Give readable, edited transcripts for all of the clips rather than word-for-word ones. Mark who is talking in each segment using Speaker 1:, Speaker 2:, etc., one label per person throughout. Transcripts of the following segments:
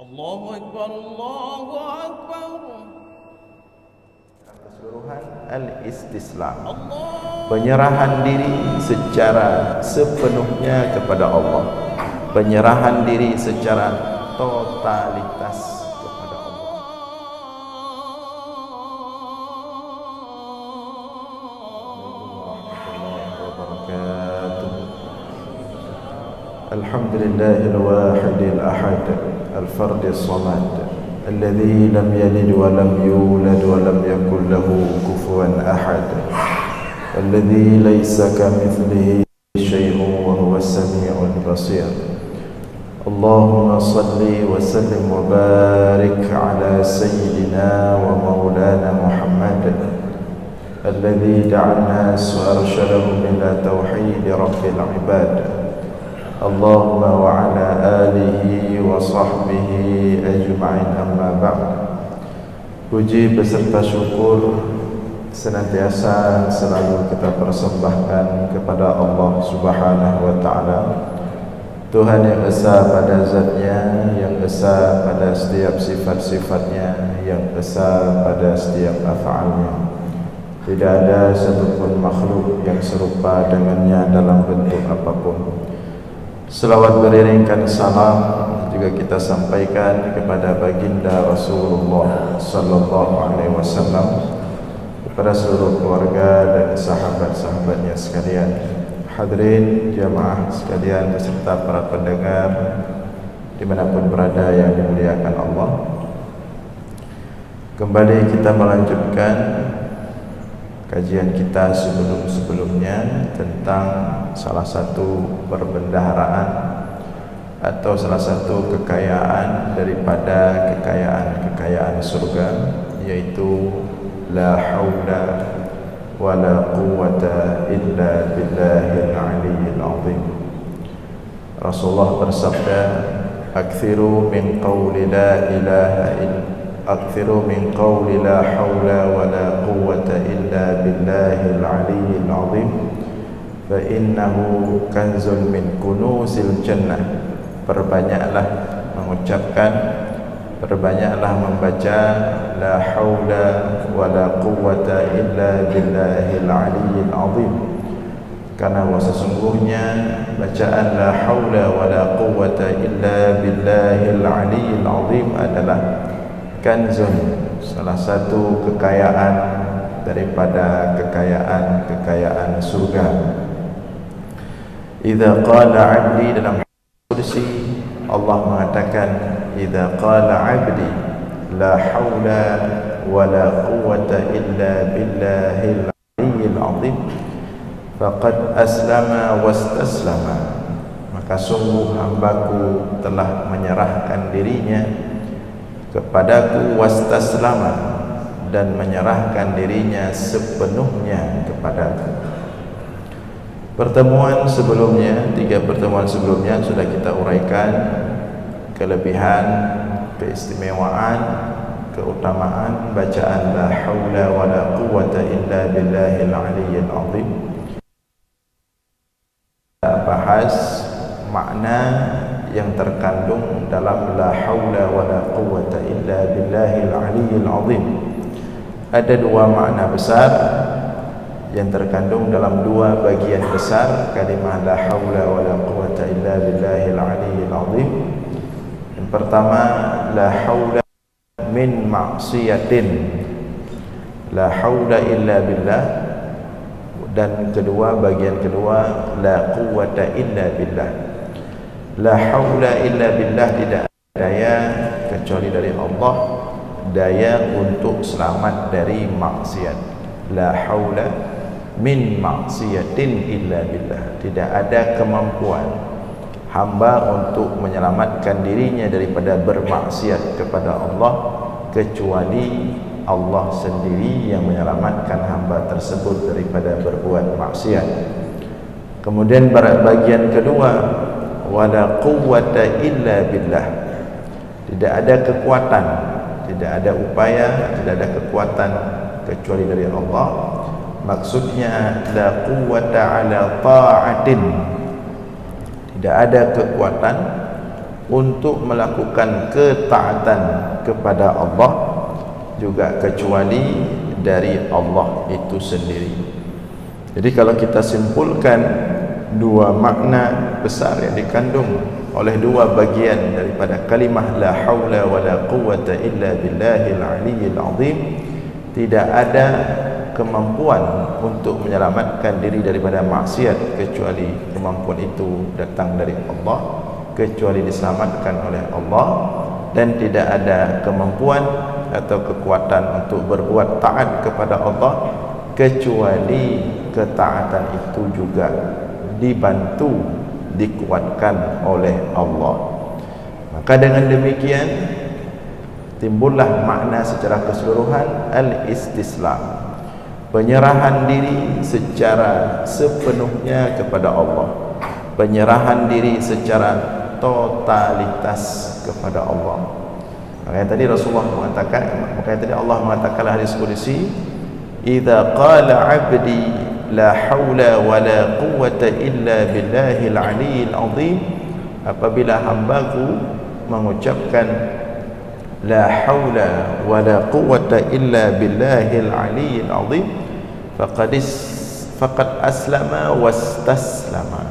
Speaker 1: Allahu Akbar, Allahu Akbar.
Speaker 2: Keseluruhan al-istislam, penyerahan diri secara sepenuhnya kepada Allah, penyerahan diri secara totalitas kepada Allah. Alhamdulillahil wahidil ahad al-fardis samad الذي لم يلد ولم يولد ولم يكن له كفوا أحد الذي ليس كمثله شيء وهو السميع البصير. اللهم صل وسلم وبارك على سيدنا ومولانا محمد الذي دعا الناس وأرشدهم إلى توحيد رب العباد. اللهم وعلى آله وصحبه أجمعين. أما بعد. Puji beserta syukur senantiasa selalu kita persembahkan kepada Allah Subhanahu wa taala, Tuhan yang esa pada zatnya, yang esa pada setiap sifat-sifatnya, yang esa pada setiap af'alnya. Tidak ada satupun makhluk yang serupa dengannya dalam bentuk apapun. Selawat beriringkan salam juga kita sampaikan kepada baginda Rasulullah sallallahu alaihi wasallam, kepada seluruh keluarga dan sahabat-sahabatnya sekalian. Hadirin jamaah sekalian beserta para pendengar dimanapun berada yang dimuliakan Allah. Kembali kita melanjutkan kajian kita sebelum-sebelumnya tentang salah satu perbendaharaan atau salah satu kekayaan daripada kekayaan surga, yaitu la haula wa la quwwata illa billahil aliyyil azim. Rasulullah bersabda, "Aktsiru min qawli la ilaha illa أكثر من قول لا حول ولا قوة إلا بالله العلي العظيم فإنه كنز من كنوز الجنة." Perbanyaklah mengucapkan, perbanyaklah membaca la haula wala quwwata illa billahil aliyyil azim, karena sesungguhnya bacaan la haula wala quwwata illa billahil aliyyil azim adalah kanzun, salah satu kekayaan daripada kekayaan surga. Idza qala 'abdi, dalam kursi Allah mengatakan, idza qala 'abdi la haula wala quwwata illa billahil aliyyil azim faqad aslama wastaslama, maka sungguh hambaku telah menyerahkan dirinya kepadaku, wastaslama, dan menyerahkan dirinya sepenuhnya kepadaku. Pertemuan sebelumnya, 3 pertemuan sebelumnya sudah kita uraikan kelebihan, keistimewaan, keutamaan bacaan la haula wala quwwata illa billahil aliyyil azim. Kita bahas makna yang terkandung dalam la haula wala quwwata illa billahil aliyyil azim. Ada 2 makna besar yang terkandung dalam 2 bagian besar kalimah la haula wala quwwata illa billahil aliyyil azim. Yang pertama, la haula min ma'siyatin, la haula illa billah, dan kedua, bagian kedua, la quwwata illa billah. La haula illa billah, tidak ada daya kecuali dari Allah, daya untuk selamat dari maksiat. La haula min maksiatin illa billah, tidak ada kemampuan hamba untuk menyelamatkan dirinya daripada bermaksiat kepada Allah kecuali Allah sendiri yang menyelamatkan hamba tersebut daripada berbuat maksiat. Kemudian bagian kedua, wala quwwata illa billah, tidak ada kekuatan, tidak ada upaya, tidak ada kekuatan kecuali dari Allah. Maksudnya la quwwata ala ta'atin, tidak ada kekuatan untuk melakukan ketaatan kepada Allah juga kecuali dari Allah itu sendiri. Jadi kalau kita simpulkan dua makna besar yang dikandung oleh dua bagian daripada kalimah la haula wala quwwata illa billahil aliyyil azim, tidak ada kemampuan untuk menyelamatkan diri daripada maksiat kecuali kemampuan itu datang dari Allah, kecuali diselamatkan oleh Allah, dan tidak ada kemampuan atau kekuatan untuk berbuat taat kepada Allah kecuali ketaatan itu juga dibantu, dikuatkan oleh Allah. Maka dengan demikian timbullah makna secara keseluruhan al-istislam, penyerahan diri secara sepenuhnya kepada Allah, penyerahan diri secara totalitas kepada Allah. Makanya tadi Rasulullah mengatakan, makanya tadi Allah mengatakan hadis qudsi, idza qala 'abdi la haula wala quwwata illa billahil aliyyil azim, apabila hambaku mengucapkan la haula wala quwwata illa billahil aliyyil azim, faqad aslama wastaslama,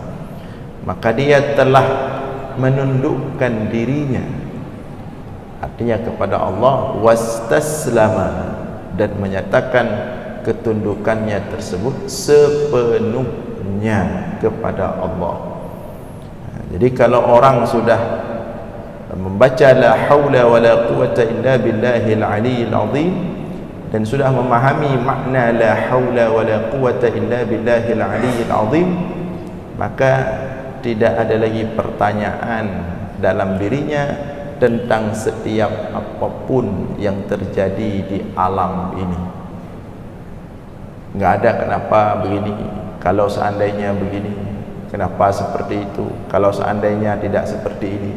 Speaker 2: maka dia telah menundukkan dirinya, artinya kepada Allah, wastaslama, dan menyatakan ketundukannya tersebut sepenuhnya kepada Allah. Jadi kalau orang sudah membaca la haula wala quwwata illa billahil aliyyil azim dan sudah memahami makna la haula wala quwwata illa billahil aliyyil azim, maka tidak ada lagi pertanyaan dalam dirinya tentang setiap apapun yang terjadi di alam ini. Enggak ada kenapa begini, kalau seandainya begini, kenapa seperti itu, kalau seandainya tidak seperti ini.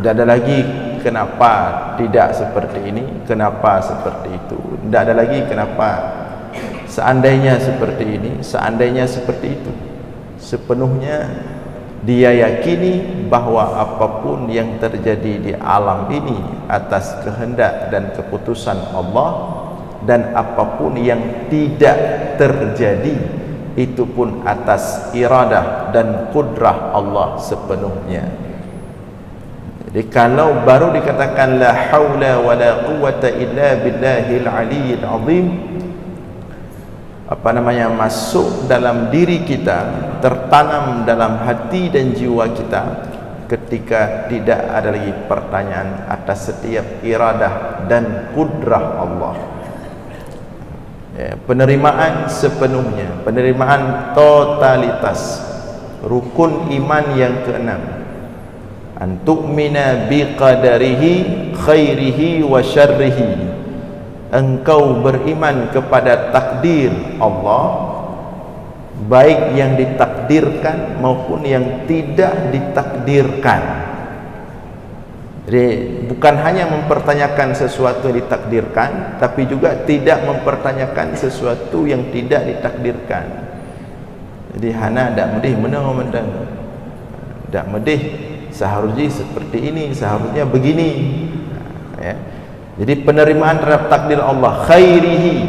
Speaker 2: Tidak ada lagi kenapa tidak seperti ini, kenapa seperti itu. Tidak ada lagi kenapa seandainya seperti ini, seandainya seperti itu. Sepenuhnya dia yakini bahwa apapun yang terjadi di alam ini atas kehendak dan keputusan Allah, dan apapun yang tidak terjadi itu pun atas iradah dan kudrah Allah sepenuhnya. Jadi kalau baru dikatakan la haula wala quwwata illa billahil aliyyil azim, masuk dalam diri kita, tertanam dalam hati dan jiwa kita ketika tidak ada lagi pertanyaan atas setiap iradah dan kudrah Allah. Penerimaan sepenuhnya, penerimaan totalitas, rukun iman yang keenam, an tu'mina biqadarihi khairihi wa syarrihi, engkau beriman kepada takdir Allah, baik yang ditakdirkan maupun yang tidak ditakdirkan. Jadi bukan hanya mempertanyakan sesuatu yang ditakdirkan, tapi juga tidak mempertanyakan sesuatu yang tidak ditakdirkan. Jadi hana dak medih menang, dak medih seharusnya seperti ini, seharusnya begini. Ya. Jadi penerimaan terhadap takdir Allah, khairihi,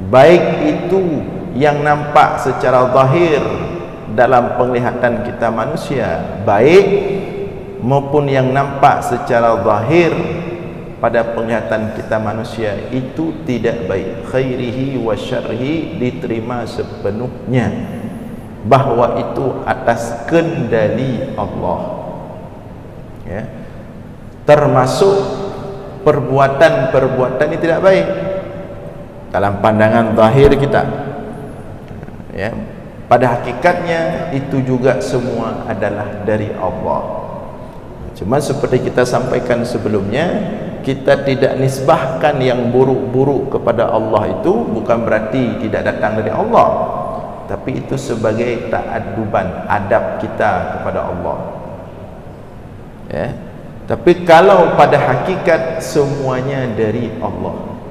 Speaker 2: baik itu yang nampak secara zahir dalam penglihatan kita manusia, baik maupun yang nampak secara zahir pada penglihatan kita manusia, itu tidak baik. Khairihi wa syarrihi diterima sepenuhnya, bahwa itu atas kendali Allah. Ya. Termasuk perbuatan-perbuatan yang tidak baik dalam pandangan zahir kita. Ya. Pada hakikatnya itu juga semua adalah dari Allah. Cuma seperti kita sampaikan sebelumnya, kita tidak nisbahkan yang buruk-buruk kepada Allah, itu bukan berarti tidak datang dari Allah, tapi itu sebagai ta'adduban, adab kita kepada Allah. Ya. Tapi kalau pada hakikat semuanya dari Allah.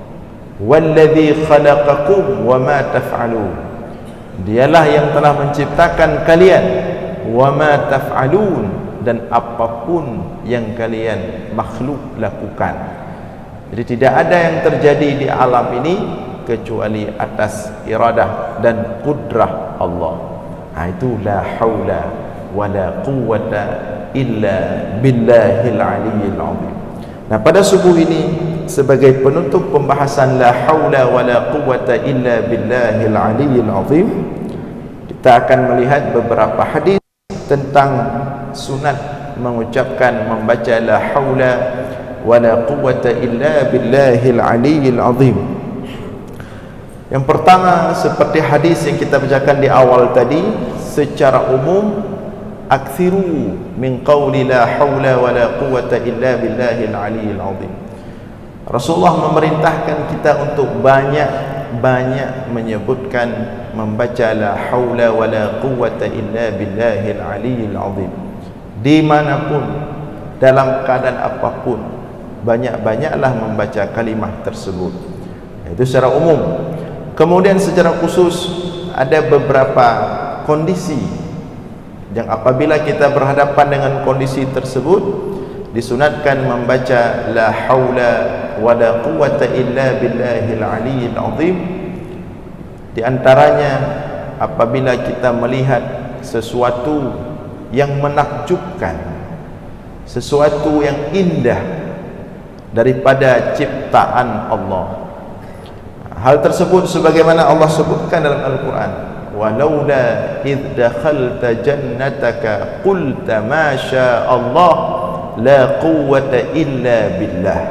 Speaker 2: Walladzi khalaqakum wama taf'alun, dialah yang telah menciptakan kalian, wama taf'alun, dan apapun yang kalian makhluk lakukan. Jadi tidak ada yang terjadi di alam ini kecuali atas iradah dan kudrah Allah. Itu la haula wala quwwata illa billahil aliyyil azim. Nah, pada subuh ini sebagai penutup pembahasan la haula wala quwwata illa billahil aliyyil azim, kita akan melihat beberapa hadis tentang sunat mengucapkan membaca la haula wala quwwata illa billahil aliyyil azim. Yang pertama, seperti hadis yang kita bacakan di awal tadi, secara umum akthiru min qawli la haula wala quwwata illa billahil aliyyil azim. Rasulullah memerintahkan kita untuk banyak menyebutkan membaca la haula wala quwwata illa billahil aliyyil azim. Dimanapun, dalam keadaan apapun, banyak-banyaklah membaca kalimah tersebut. Itu secara umum. Kemudian secara khusus ada beberapa kondisi yang apabila kita berhadapan dengan kondisi tersebut disunatkan membaca la haula wala quwwata illa billahil aliyyil azim. Di antaranya apabila kita melihat sesuatu yang menakjubkan, sesuatu yang indah daripada ciptaan Allah. Hal tersebut sebagaimana Allah sebutkan dalam Al-Quran, walaula idh dakhalta jannataka qulta ma syaa Allah la quwwata illa billah.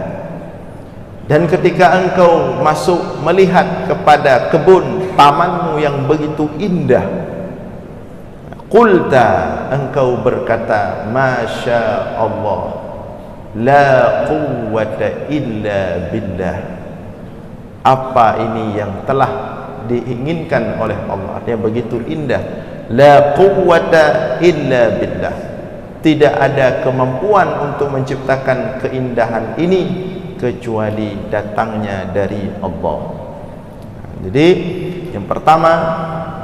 Speaker 2: Dan ketika engkau masuk melihat kepada kebun tamanmu yang begitu indah, qulta, engkau berkata, ma syaa Allah la quwwata illa billah. Apa ini yang telah diinginkan oleh Allah, artinya begitu indah. La quwwata illa billah, tidak ada kemampuan untuk menciptakan keindahan ini kecuali datangnya dari Allah. Jadi yang pertama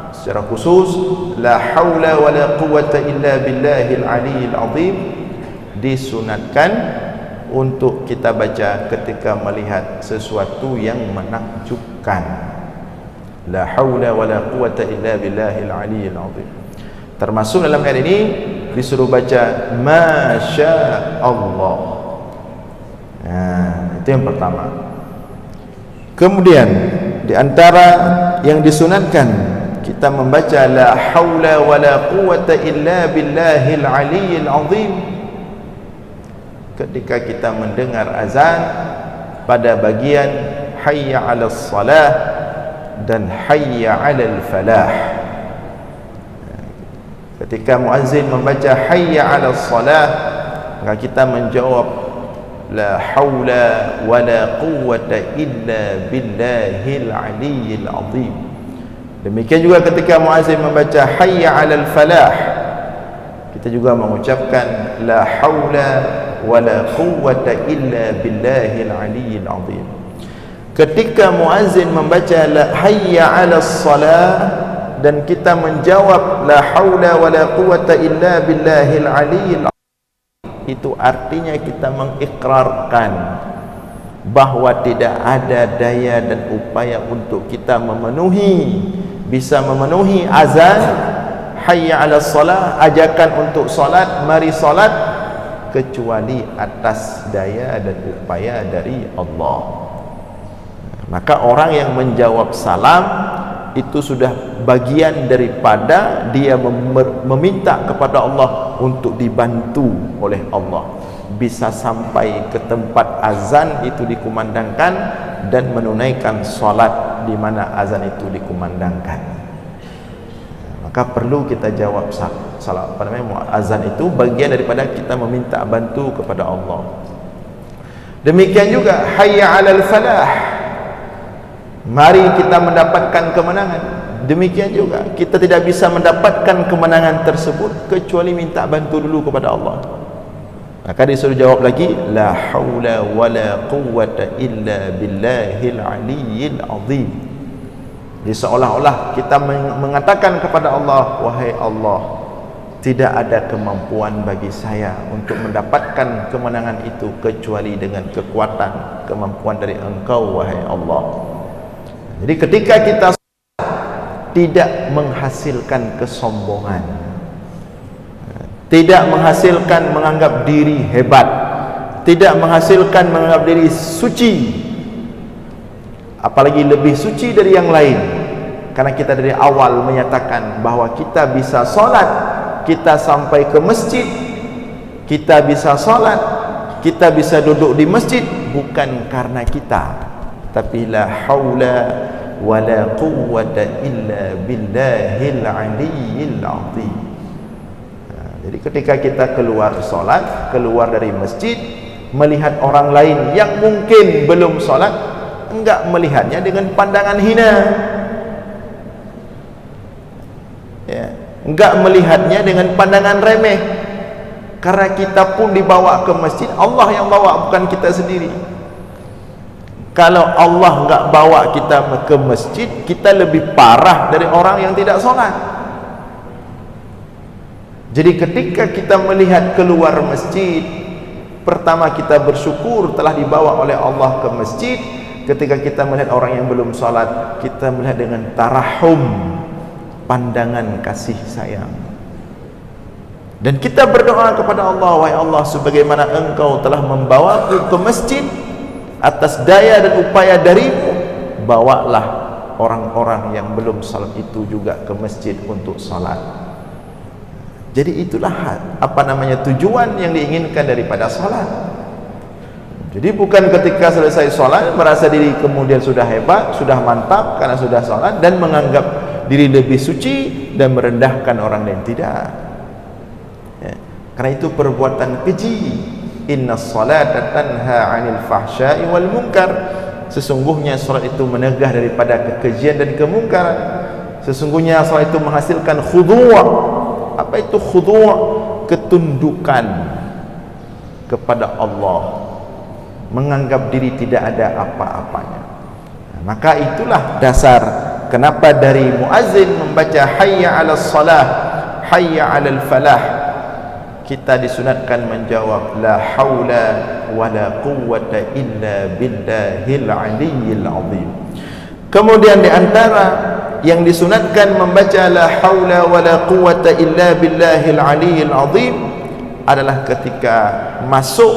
Speaker 2: secara khusus la haula wala quwwata illa billahil aliyyil azim disunatkan untuk kita baca ketika melihat sesuatu yang menakjubkan. La haula wala quwwata illa billahil aliyyil azim. Termasuk dalam ayat ini disuruh baca masya Allah. Itu yang pertama. Kemudian di antara yang disunatkan kita membaca la haula wala quwwata illa billahil aliyyil azim ketika kita mendengar azan pada bagian hayya 'alas salah dan hayya 'alal falah. Ketika muazzin membaca hayya 'alas salah, maka kita menjawab la haula wala quwwata illa billahil aliyyil azim. Demikian juga ketika muazzin membaca hayya 'alal falah, kita juga mengucapkan la haula wala quwwata illa billahil aliyyil azim. Ketika muazzin membaca la hayya 'alas salah dan kita menjawab la haula wala quwwata illa billahil aliyyil azim, itu artinya kita mengikrarkan bahwa tidak ada daya dan upaya untuk kita bisa memenuhi azan hayya 'alas salah, ajakan untuk salat, mari salat, kecuali atas daya dan upaya dari Allah. Maka orang yang menjawab salam itu sudah bagian daripada dia meminta kepada Allah untuk dibantu oleh Allah, bisa sampai ke tempat azan itu dikumandangkan dan menunaikan salat di mana azan itu dikumandangkan. Maka perlu kita jawab salat azan itu bagian daripada kita meminta bantu kepada Allah. Demikian juga hayya 'alal falah, mari kita mendapatkan kemenangan. Demikian juga kita tidak bisa mendapatkan kemenangan tersebut kecuali minta bantu dulu kepada Allah. Maka disuruh jawab lagi la haula wala quwwata illa billahil aliyyil azim. Jadi seolah-olah kita mengatakan kepada Allah, wahai Allah, tidak ada kemampuan bagi saya untuk mendapatkan kemenangan itu kecuali dengan kekuatan kemampuan dari Engkau wahai Allah. Jadi ketika kita tidak menghasilkan kesombongan, tidak menghasilkan menganggap diri hebat, tidak menghasilkan menganggap diri suci, apalagi lebih suci dari yang lain, karena kita dari awal menyatakan bahwa kita bisa solat, kita sampai ke masjid, kita bisa solat, kita bisa duduk di masjid bukan karena kita, tapi la haula wala quwwata illa billahil aliyyil azim. Jadi ketika kita keluar solat, keluar dari masjid, melihat orang lain yang mungkin belum solat, enggak melihatnya dengan pandangan hina, ya, enggak melihatnya dengan pandangan remeh, karena kita pun dibawa ke masjid, Allah yang bawa, bukan kita sendiri. Kalau Allah enggak bawa kita ke masjid, kita lebih parah dari orang yang tidak solat. Jadi ketika kita melihat keluar masjid, pertama kita bersyukur telah dibawa oleh Allah ke masjid. Ketika kita melihat orang yang belum salat, kita melihat dengan tarahum, pandangan kasih sayang. Dan kita berdoa kepada Allah, wahai Allah, sebagaimana Engkau telah membawaku ke masjid atas daya dan upaya darimu, bawalah orang-orang yang belum salat itu juga ke masjid untuk salat. Jadi itulah tujuan yang diinginkan daripada salat. Jadi bukan ketika selesai salat merasa diri kemudian sudah hebat, sudah mantap karena sudah salat, dan menganggap diri lebih suci dan merendahkan orang lain, tidak. Ya. Karena itu perbuatan keji. Innas salata tanha 'anil fahsya'i wal munkar. Sesungguhnya salat itu menegah daripada kekejian dan kemungkaran. Sesungguhnya salat itu menghasilkan khudu'. Apa itu khudu'? Ketundukan kepada Allah, menganggap diri tidak ada apa-apanya. Maka itulah dasar kenapa dari muazzin membaca hayya 'alas salah, hayya 'alal falah, kita disunatkan menjawab la haula wala quwwata illa billahil aliyyil azim. Kemudian di antara yang disunatkan membaca la haula wala quwwata illa billahil aliyyil azim adalah ketika masuk,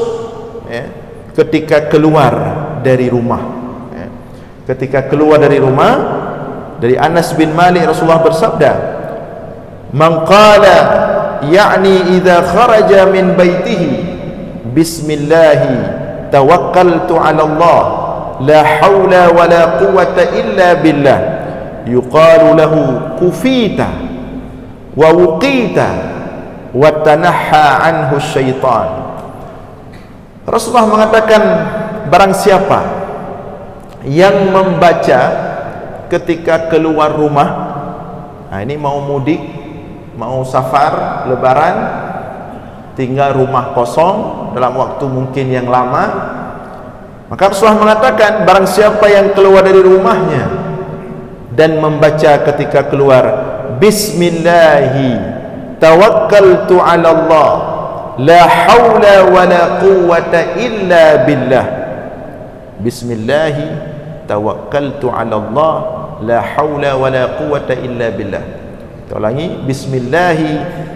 Speaker 2: ya, ketika keluar dari rumah, ya. Ketika keluar dari rumah, dari Anas bin Malik Rasulullah bersabda, man qala ya'ni idza kharaja min baitihi bismillahi tawakkaltu 'ala Allah la haula wala quwwata illa billah yuqalu lahu kufita wa wuqita wa tanahha anhu syaitan. Rasulullah mengatakan, barang siapa yang membaca ketika keluar rumah, nah ini mau mudik, mau safar, lebaran, tinggal rumah kosong dalam waktu mungkin yang lama, maka Rasulullah mengatakan, barang siapa yang keluar dari rumahnya dan membaca ketika keluar bismillahi tawakkaltu 'ala Allah la haula wala quwwata illa billah, bismillahi tawakkaltu 'ala Allah la haula wala quwwata illa billah. Kita ulangi, bismillahi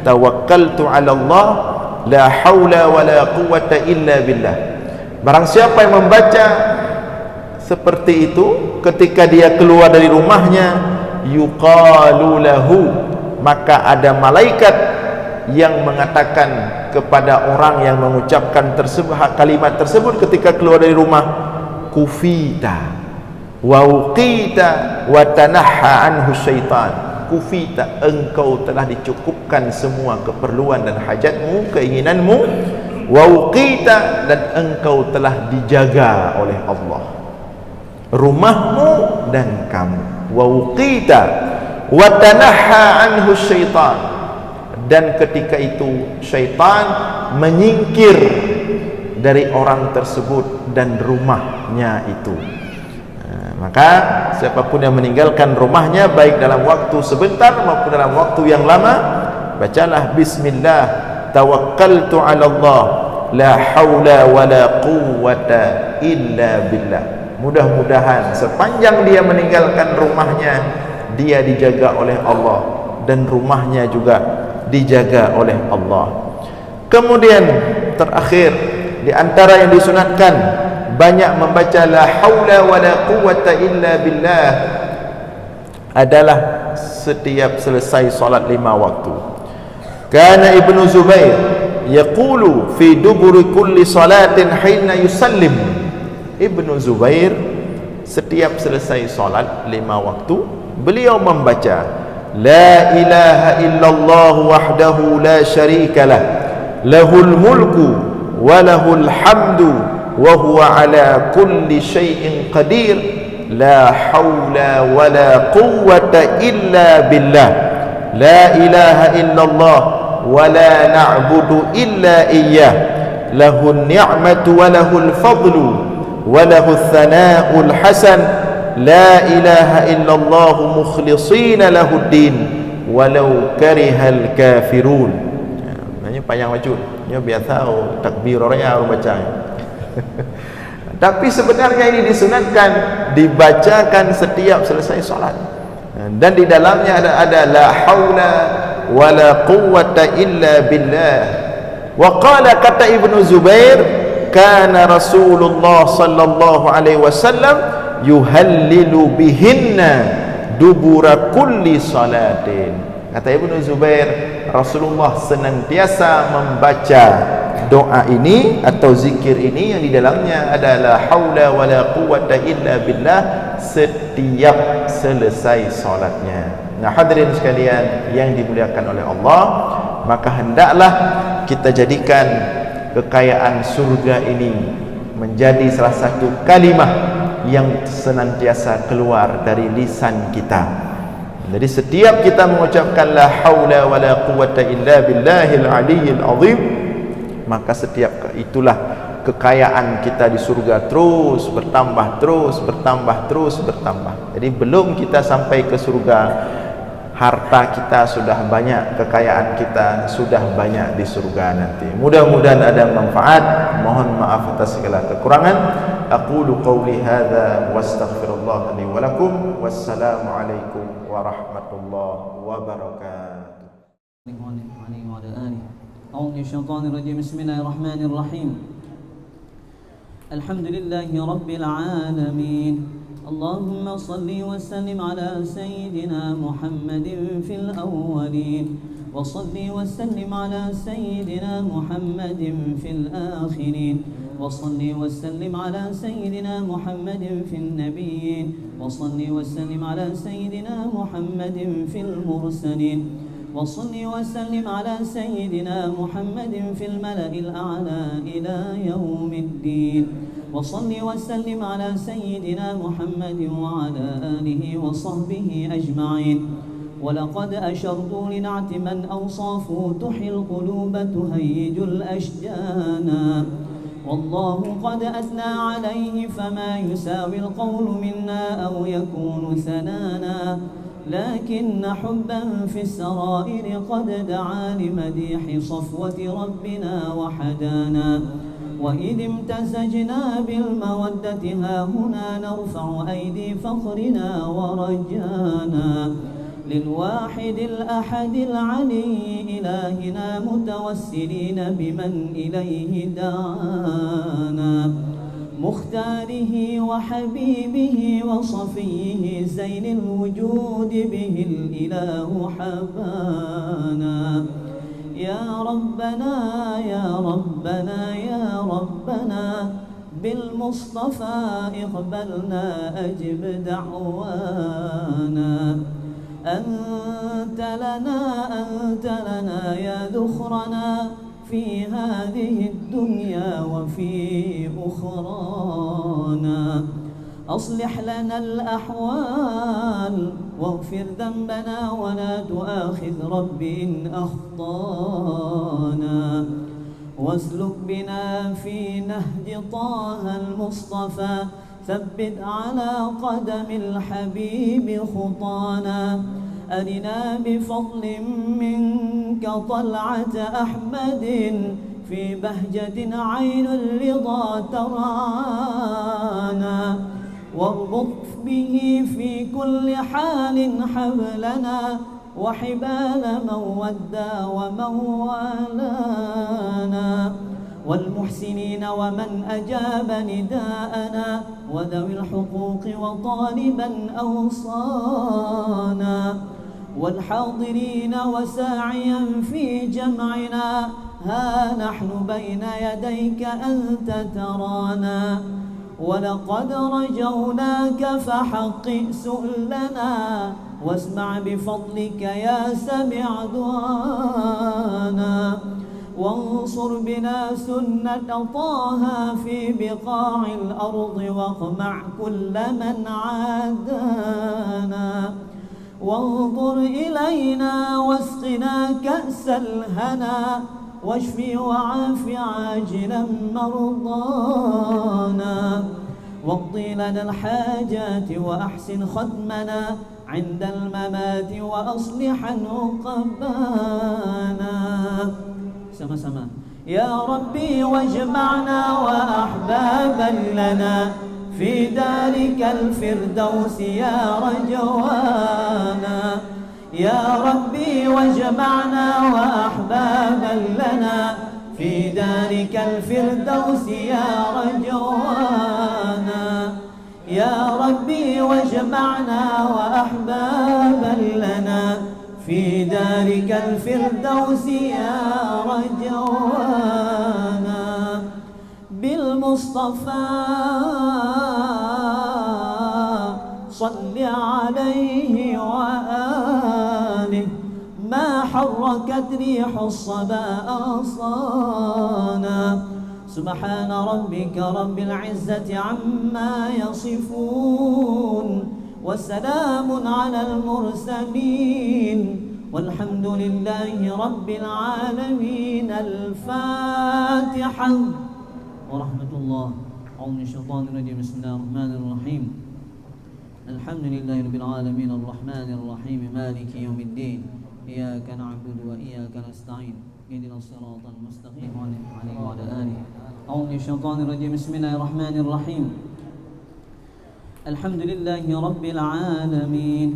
Speaker 2: tawakkaltu 'ala Allah la haula wala quwwata illa billah. Barang siapa yang membaca seperti itu ketika dia keluar dari rumahnya, yuqalu lahu, maka ada malaikat yang mengatakan kepada orang yang mengucapkan kalimat tersebut ketika keluar dari rumah, kufita wa uqita wa tanahha anhu syaitan. Kufita, engkau telah dicukupkan semua keperluan dan hajatmu, keinginanmu, wa uqita, dan engkau telah dijaga oleh Allah, rumahmu dan kamu, wa uqita wa tanahha anhu syaitan, dan ketika itu syaitan menyingkir dari orang tersebut dan rumahnya itu. Maka siapapun yang meninggalkan rumahnya baik dalam waktu sebentar maupun dalam waktu yang lama, bacalah bismillah tawakkaltu 'ala Allah la haula wala quwwata illa billah. Mudah-mudahan sepanjang dia meninggalkan rumahnya, dia dijaga oleh Allah dan rumahnya juga dijaga oleh Allah. Kemudian terakhir di antara yang disunatkan, banyak membaca la haula wala quwwata illa billah adalah setiap selesai solat 5 waktu. Kana Ibnu Zubair yaqulu fi duburi kulli salatin hina yusallim. Ibnu Zubair setiap selesai solat 5 waktu, beliau membaca la ilaha illallah wahdahu la syarika lah, lahul mulku wa lahul hamdu wa huwa ala kulli syai'in qadir, la haula wa la quwwata illa billah, la ilaha illallah wa la na'budu illa iyyah, lahun ni'matu wa lahul fadlu wa lahul thana'ul hasan, la ilaha illallah mukhlishina lahuddin walau karihal kafirun. Ini panjang macam ni, biasa takbir orang yang baca. Tapi sebenarnya ini disunatkan dibacakan setiap selesai solat, dan di dalamnya ada la haula wala quwwata illa billah. Wa qala, kata Ibnu Zubair, kana Rasulullah sallallahu alaihi wasallam yuhallilu bihinna dubura kulli salatin. Kata Ibnu Zubair, Rasulullah senantiasa membaca doa ini atau zikir ini yang di dalamnya ada la haula wala quwwata illa billah setiap selesai solatnya. Nah, hadirin sekalian yang dimuliakan oleh Allah, maka hendaklah kita jadikan kekayaan surga ini menjadi salah satu kalimah yang senantiasa keluar dari lisan kita. Jadi setiap kita mengucapkan la haula wala quwwata illa billahil aliyyil azim, maka setiap itulah kekayaan kita di surga terus bertambah, terus bertambah, terus bertambah. Jadi belum kita sampai ke surga, harta kita sudah banyak, kekayaan kita sudah banyak di surga nanti. Mudah-mudahan ada manfaat. Mohon maaf atas segala kekurangan. Aqulu qawli hadza wa astaghfirullah li wa lakum. Wassalamu alaikum warahmatullahi wabarakatuh.
Speaker 1: أعوذ من الشيطان الرجيم. بسم الله الرحمن الرحيم. الحمد لله رب العالمين. اللهم صل وسلم على سيدنا محمد في الأولين، وصل وسلم على سيدنا محمد في الآخرين، وصل وسلم على سيدنا محمد في النبيين، وصل وسلم على سيدنا محمد في المرسلين، وصل وسلم على سيدنا محمد في الملأ الأعلى إلى يوم الدين، وصل وسلم على سيدنا محمد وعلى آله وصحبه أجمعين. ولقد أشرت لنعت من أوصافه تحيي القلوب تهيج الأشجان، والله قد أثنى عليه فما يساوي القول منا أو يكون ثنانا، لكن حبا في السرائر قد دعا لمديح صفوة ربنا وحدانا، وإذ امتزجنا بالمودة ها هنا نرفع أيدي فخرنا ورجانا، للواحد الأحد العلي إلهنا متوسلين بمن إليه دعانا، مختاره وحبيبه وصفيه زين الوجود به الإله حبانا. يا ربنا يا ربنا يا ربنا بالمصطفى اقبلنا أجب دعوانا، أنت لنا يا ذخرنا في هذه الدنيا وفي أخرانا، أصلح لنا الأحوال واغفر ذنبنا ولا تؤاخذ رب إن أخطانا، واسلك بنا في نهج طه المصطفى، ثبت على قدم الحبيب خطانا، أرنا بفضل منك منك طلعة أحمد في بهجة عين الرضا ترانا واربط به في كل حال حبلنا وحبال من ودى ومن والانا والمحسنين ومن أجاب نداءنا وذوي الحقوق وطالبا أوصانا والحاضرين وساعيا في جمعنا ها نحن بين يديك أنت ترانا ولقد رجوناك فحقق سؤلنا واسمع بفضلك يا سميع دعانا وانصر بنا سنة طه في بقاع الأرض واقمع كل من عادانا وانظر إلينا واسقنا كأس الهنا واشف وعاف عاجلا مرضانا واقضي لنا الحاجات وأحسن ختمنا عند الممات وأصلح عقبانا. Sama-sama. يا ربي واجمعنا وأحبابا لنا في دارك الفردوس يا رجوانا. يا ربي واجمعنا وأحبابا لنا في دارك الفردوس يا رجوانا. يا ربي واجمعنا وأحبابا لنا في دارك الفردوس يا رجوانا. بالمصطفى صل عليه وآله ما حركت ريح الصبا أغصانا. سبحان ربك رب العزة عما يصفون وسلام على المرسلين والحمد لله رب العالمين. الفاتحة ورحمة الله. أعوذ من الشيطان الرجيم. بسم الله الرحمن الرحيم. الحمد لله رب العالمين الرحمن الرحيم مالك يوم الدين إياك نعبد وإياك نستعين اهدنا الصراط المستقيم وعلى آله. أعوذ من الشيطان الرجيم. بسم الله الرحمن الرحيم. الحمد لله رب العالمين.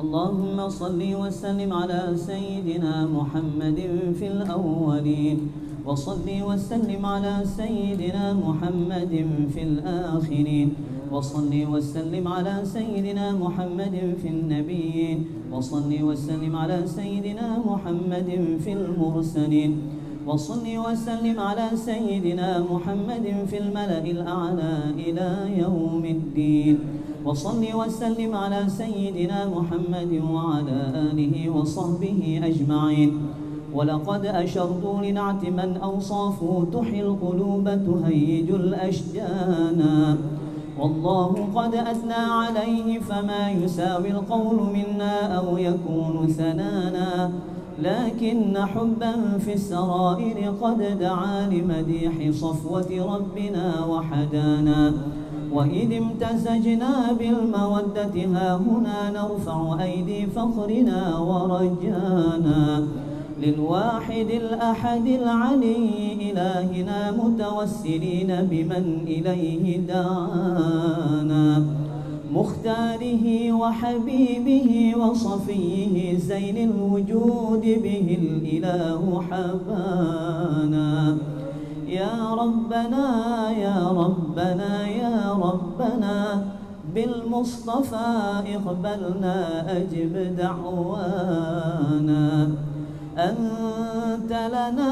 Speaker 1: اللهم صل وسلم على سيدنا محمد في الأولين وصل وسلم على سيدنا محمد في الآخرين وصل وسلم على سيدنا محمد في النبيين وصل وسلم على سيدنا محمد في المرسلين وصل وسلم على سيدنا محمد في الملأ الأعلى إلى يوم الدين وصل وسلم على سيدنا محمد وعلى آله وصحبه أجمعين. ولقد أشرت لنعت من أوصافه تحيي القلوب تهيج الأشجانا والله قد أثنى عليه فما يساوي القول منا أو يكون ثنانا لكن حبا في السرائر قد دعا لمديح صفوة ربنا وحدانا وإذ امتزجنا بالمودة ها هنا نرفع أيدي فخرنا ورجانا للواحد الأحد العلي إلهنا متوسلين بمن إليه دعانا مختاره وحبيبه وصفيه زين الوجود به الإله حبانا. يا ربنا يا ربنا يا ربنا بالمصطفى اقبلنا أجب دعوانا. أنت لنا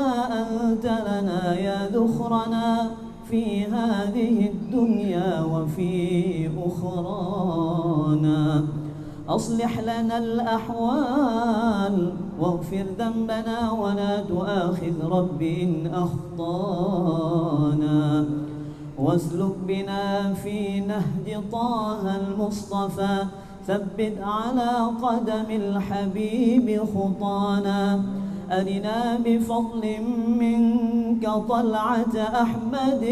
Speaker 1: يا ذخرنا في هذه الدنيا وفي أخرانا. أصلح لنا الأحوال واغفر ذنبنا ولا تؤاخذ رب إن أخطانا واسلك بنا في نهج طه المصطفى ثبت على قدم الحبيب خطانا. أرنا بفضل منك طلعة أحمد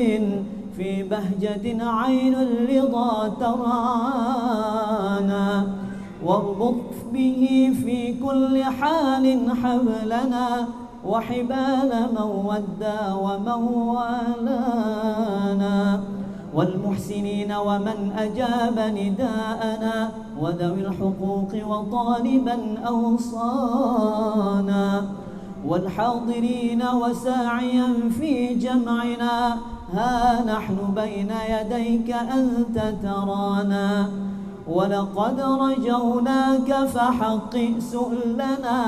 Speaker 1: في بهجة عين الرضا ترانا واربط به في كل حال حبلنا وحبال من ودى ومن والانا والمحسنين ومن أجاب نداءنا وذوي الحقوق وطالبا أوصانا والحاضرين وساعيا في جمعنا ها نحن بين يديك أنت ترانا ولقد رجوناك فحقق سؤلنا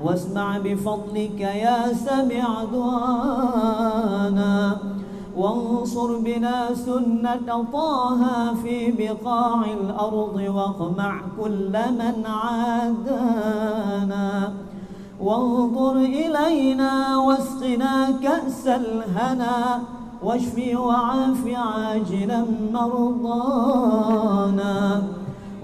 Speaker 1: واسمع بفضلك يا سميع دعانا وانصر بنا سنة طه في بقاع الأرض واقمع كل من عادانا وانظر إلينا واسقنا كأس الهنا واشف وعاف عاجلا مرضانا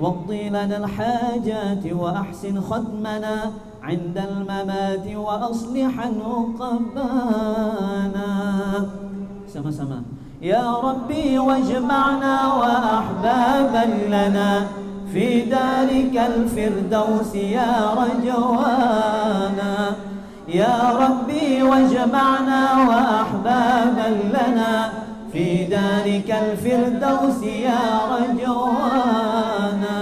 Speaker 1: واقضي لنا الحاجات وأحسن ختمنا عند الممات وأصلح عقبانا. Sama-sama. Ya Rabbi wajma'na wa ahbaban lana fi darikal firdausi ya rajwana. Ya Rabbi wajma'na wa ahbaban lana fi darikal firdausi ya rajwana.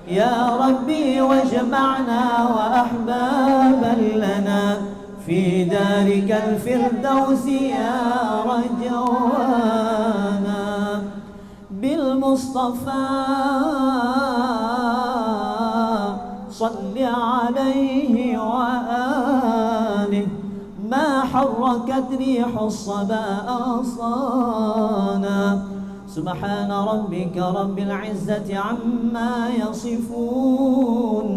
Speaker 1: Ya Rabbi wajma'na wa ahbaban lana في دارك الفردوس يا رجوانا بالمصطفى صل عليه وآله ما حركت ريح الصبا أغصانا سبحان ربك رب العزة عما يصفون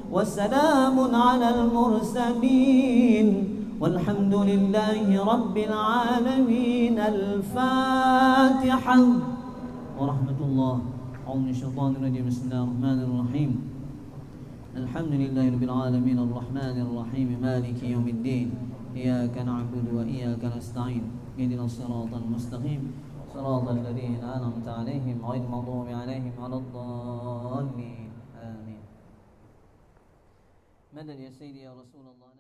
Speaker 1: وسلام على المرسلين والحمد لله رب العالمين. الفاتحة ورحمة الله. أعوذ من الشيطان الرجيم. بسم الله الرحمن الرحيم. الحمد لله رب العالمين الرحمن الرحيم مالك يوم الدين إياك نعبد وإياك نستعين اهدنا الصراط المستقيم صراط الذين أنعمت عليهم غير المغضوب عليهم ولا الضالين. آمين. مدد يا سيدي يا رسول الله.